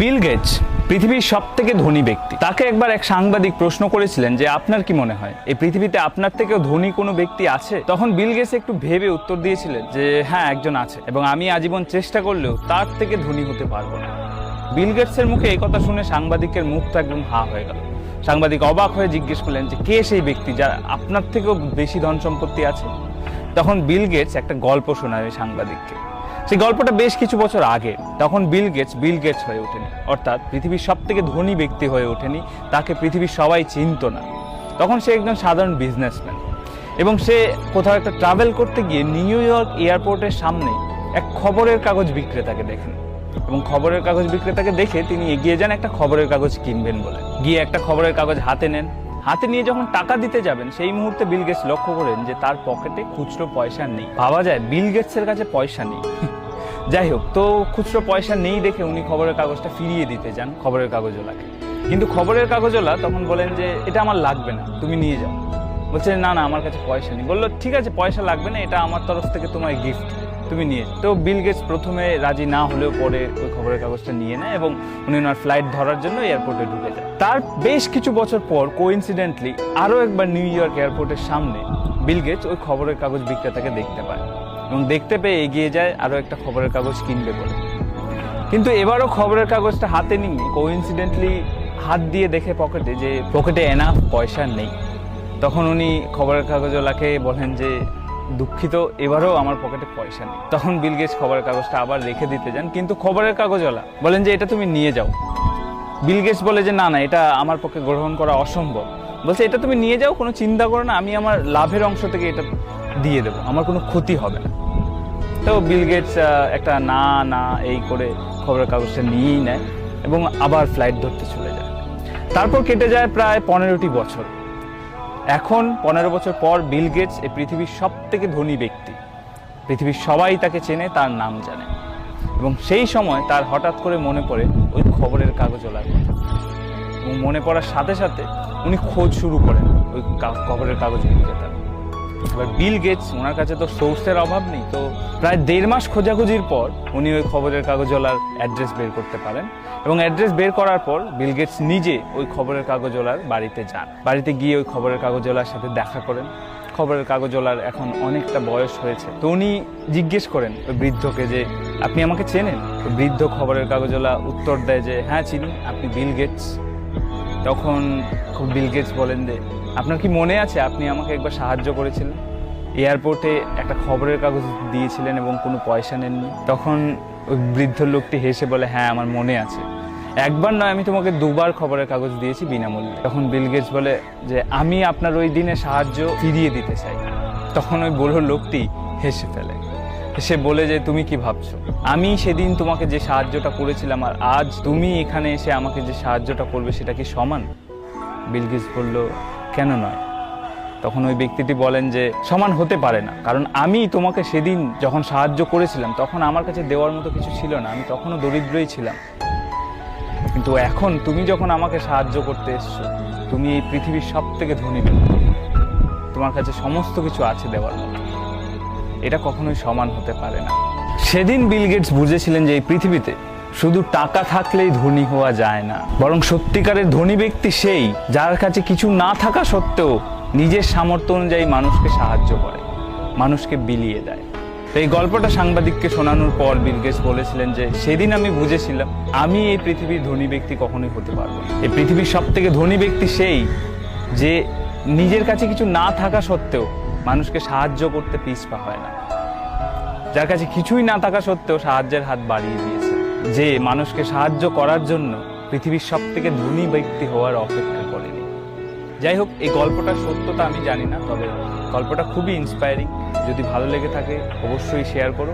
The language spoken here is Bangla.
বিল গেটস পৃথিবীর সবথেকে ধনী ব্যক্তি। তাকে একবার এক সাংবাদিক প্রশ্ন করেছিলেন যে আপনার কি মনে হয় এই পৃথিবীতে আপনার থেকেও ধনী কোনো ব্যক্তি আছে? তখন বিল গেটস একটু ভেবে উত্তর দিয়েছিলেন যে হ্যাঁ, একজন আছে, এবং আমি আজীবন চেষ্টা করলেও তার থেকে ধনী হতে পারবো না। বিল গেটসের মুখে এই কথা শুনে সাংবাদিকের মুখটা একদম হা হয়ে গেল। সাংবাদিক অবাক হয়ে জিজ্ঞেস করলেন যে কে সেই ব্যক্তি যার আপনার থেকেও বেশি ধন সম্পত্তি আছে? তখন বিল গেটস একটা গল্প শোনায় সাংবাদিককে। সেই গল্পটা বেশ কিছু বছর আগে। তখন বিল গেটস হয়ে ওঠেনি, অর্থাৎ পৃথিবীর সব থেকে ধনী ব্যক্তি হয়ে ওঠেনি, তাকে পৃথিবীর সবাই চিনত না। তখন সে একজন সাধারণ বিজনেসম্যান, এবং সে কোথাও একটা ট্রাভেল করতে গিয়ে নিউ ইয়র্ক এয়ারপোর্টের সামনে এক খবরের কাগজ বিক্রেতাকে দেখেন, এবং খবরের কাগজ বিক্রেতাকে দেখে তিনি এগিয়ে যান একটা খবরের কাগজ কিনবেন বলে। গিয়ে একটা খবরের কাগজ হাতে নেন। হাতে নিয়ে যখন টাকা দিতে যাবেন, সেই মুহূর্তে বিল গেটস লক্ষ্য করেন যে তার পকেটে খুচরো পয়সা নেই। ভাবা যায় বিল গেটসের কাছে পয়সা নেই। যাই হোক, তো খুচরো পয়সা নেই দেখে উনি খবরের কাগজটা ফিরিয়ে দিতে যান খবরের কাগজওয়ালাকে। কিন্তু খবরের কাগজওয়ালা তখন বলেন যে এটা আমার লাগবে না, তুমি নিয়ে যাও। বলছে না না, আমার কাছে পয়সা নেই। বললো ঠিক আছে, পয়সা লাগবে না, এটা আমার তরফ থেকে তোমার গিফট, তুমি নিয়ে। তো বিল গেটস প্রথমে রাজি না হলেও পরে ওই খবরের কাগজটা নিয়ে নেয়, এবং উনি ওনার ফ্লাইট ধরার জন্য এয়ারপোর্টে ঢুকে যায়। তার বেশ কিছু বছর পর কোইন্সিডেন্টলি আরও একবার নিউ ইয়র্ক এয়ারপোর্টের সামনে বিল গেটস ওই খবরের কাগজ বিক্রেতাকে দেখতে পায়, এবং দেখতে পেয়ে এগিয়ে যায় আরও একটা খবরের কাগজ কিনবে বলে। কিন্তু এবারও খবরের কাগজটা হাতে নিয়ে কোইন্সিডেন্টলি হাত দিয়ে দেখে পকেটে এনাফ পয়সা নেই। তখন উনি খবরের কাগজওয়ালাকে বলেন যে দুঃখিত, এবারও আমার পকেটে পয়সা নেই। তখন বিল গেটস খবরের কাগজটা আবার রেখে দিতে যান, কিন্তু খবরের কাগজওয়ালা বলেন যে এটা তুমি নিয়ে যাও। বিল গেটস বলে যে না না, এটা আমার পক্ষে গ্রহণ করা অসম্ভব। বলছে এটা তুমি নিয়ে যাও, কোনো চিন্তা করো না, আমি আমার লাভের অংশ থেকে এটা দিয়ে দেবো, আমার কোনো ক্ষতি হবে না। তো বিল গেটস একটা না না এই করে খবরের কাগজটা নিয়েই নেয়, এবং আবার ফ্লাইট ধরতে চলে যায়। তারপর কেটে যায় প্রায় 15টি বছর। এখন 15 বছর পর বিল গেটস এই পৃথিবীর সব থেকে ধনী ব্যক্তি। পৃথিবীর সবাই তাকে চেনে, তার নাম জানে। এবং সেই সময় তার হঠাৎ করে মনে পড়ে ওই খবরের কাগজওয়ালার কথা, এবং মনে পড়ার সাথে সাথে উনি খোঁজ শুরু করেন ওই খবরের কাগজ বিক্রেতার। এবার বিল গেটস, ওনার কাছে তো সোর্সের অভাব নেই, তো প্রায় 1.5 মাস খোঁজাখুঁজির পর উনি ওই খবরের কাগজওয়ালার অ্যাড্রেস বের করতে পারেন। এবং অ্যাড্রেস বের করার পর বিল গেটস নিজে ওই খবরের কাগজওয়ালার বাড়িতে যান। বাড়িতে গিয়ে ওই খবরের কাগজওয়ালার সাথে দেখা করেন। খবরের কাগজওয়ালার এখন অনেকটা বয়স হয়েছে, তো উনি জিজ্ঞেস করেন ওই বৃদ্ধকে যে আপনি আমাকে চেনেন? তো বৃদ্ধ খবরের কাগজওয়ালা উত্তর দেয় যে হ্যাঁ চিনি, আপনি বিল গেটস? তখন বিল গেটস বলেন যে আপনার কি মনে আছে আপনি আমাকে একবার সাহায্য করেছিলেন, এয়ারপোর্টে একটা খবরের কাগজ দিয়েছিলেন এবং কোনো পয়সা নেননি? তখন ওই বৃদ্ধ লোকটি হেসে বলে হ্যাঁ আমার মনে আছে, একবার নয়, আমি তোমাকে 2বার খবরের কাগজ দিয়েছি বিনামূল্যে। তখন বিল গেটস বলে যে আমি আপনার ওই দিনে সাহায্য ফিরিয়ে দিতে চাই। তখন ওই বুড়ো লোকটি হেসে ফেলে, সে বলে যে তুমি কি ভাবছো, আমি সেদিন তোমাকে যে সাহায্যটা করেছিলাম আর আজ তুমি এখানে এসে আমাকে যে সাহায্যটা করবে সেটা কি সমান? বিল গেটস বলল কেন নয়? তখন ওই ব্যক্তিটি বলেন যে সমান হতে পারে না, কারণ আমি তোমাকে সেদিন যখন সাহায্য করেছিলাম তখন আমার কাছে দেওয়ার মতো কিছু ছিল না, আমি তখনও দরিদ্রই ছিলাম। কিন্তু এখন তুমি যখন আমাকে সাহায্য করতে এসছো, তুমি এই পৃথিবীর সব থেকে ধনী ব্যক্তি, তোমার কাছে সমস্ত কিছু আছে দেওয়ার মতো, এটা কখনোই সমান হতে পারে না। সেদিন বিল গেটস বুঝেছিলেন যে এই পৃথিবীতে শুধু টাকা থাকলেই ধনী হওয়া যায় না, বরং সত্যিকারের ধনী ব্যক্তি সেই যার কাছে কিছু না থাকা সত্ত্বেও নিজের সামর্থ্য অনুযায়ী মানুষকে সাহায্য করে, মানুষকে বিলিয়ে দেয়। তো এই গল্পটা সাংবাদিককে শোনানোর পর বিল গেটস বলেছিলেন যে সেদিন আমি বুঝেছিলাম আমি এই পৃথিবীর ধনী ব্যক্তি কখনোই হতে পারবো না। এই পৃথিবীর সব থেকে ধনী ব্যক্তি সেই যে নিজের কাছে কিছু না থাকা সত্ত্বেও মানুষকে সাহায্য করতে পিছপা হয় না, যার কাছে কিছুই না থাকা সত্ত্বেও সাহায্যের হাত বাড়িয়ে দিয়েছে, যে মানুষকে সাহায্য করার জন্য পৃথিবীর সব থেকে ধনী ব্যক্তি হওয়ার অপেক্ষা করেনি। যাই হোক, এই গল্পটার সত্যতা আমি জানি না, তবে গল্পটা খুবই ইন্সপায়ারিং। যদি ভালো লেগে থাকে অবশ্যই শেয়ার করো।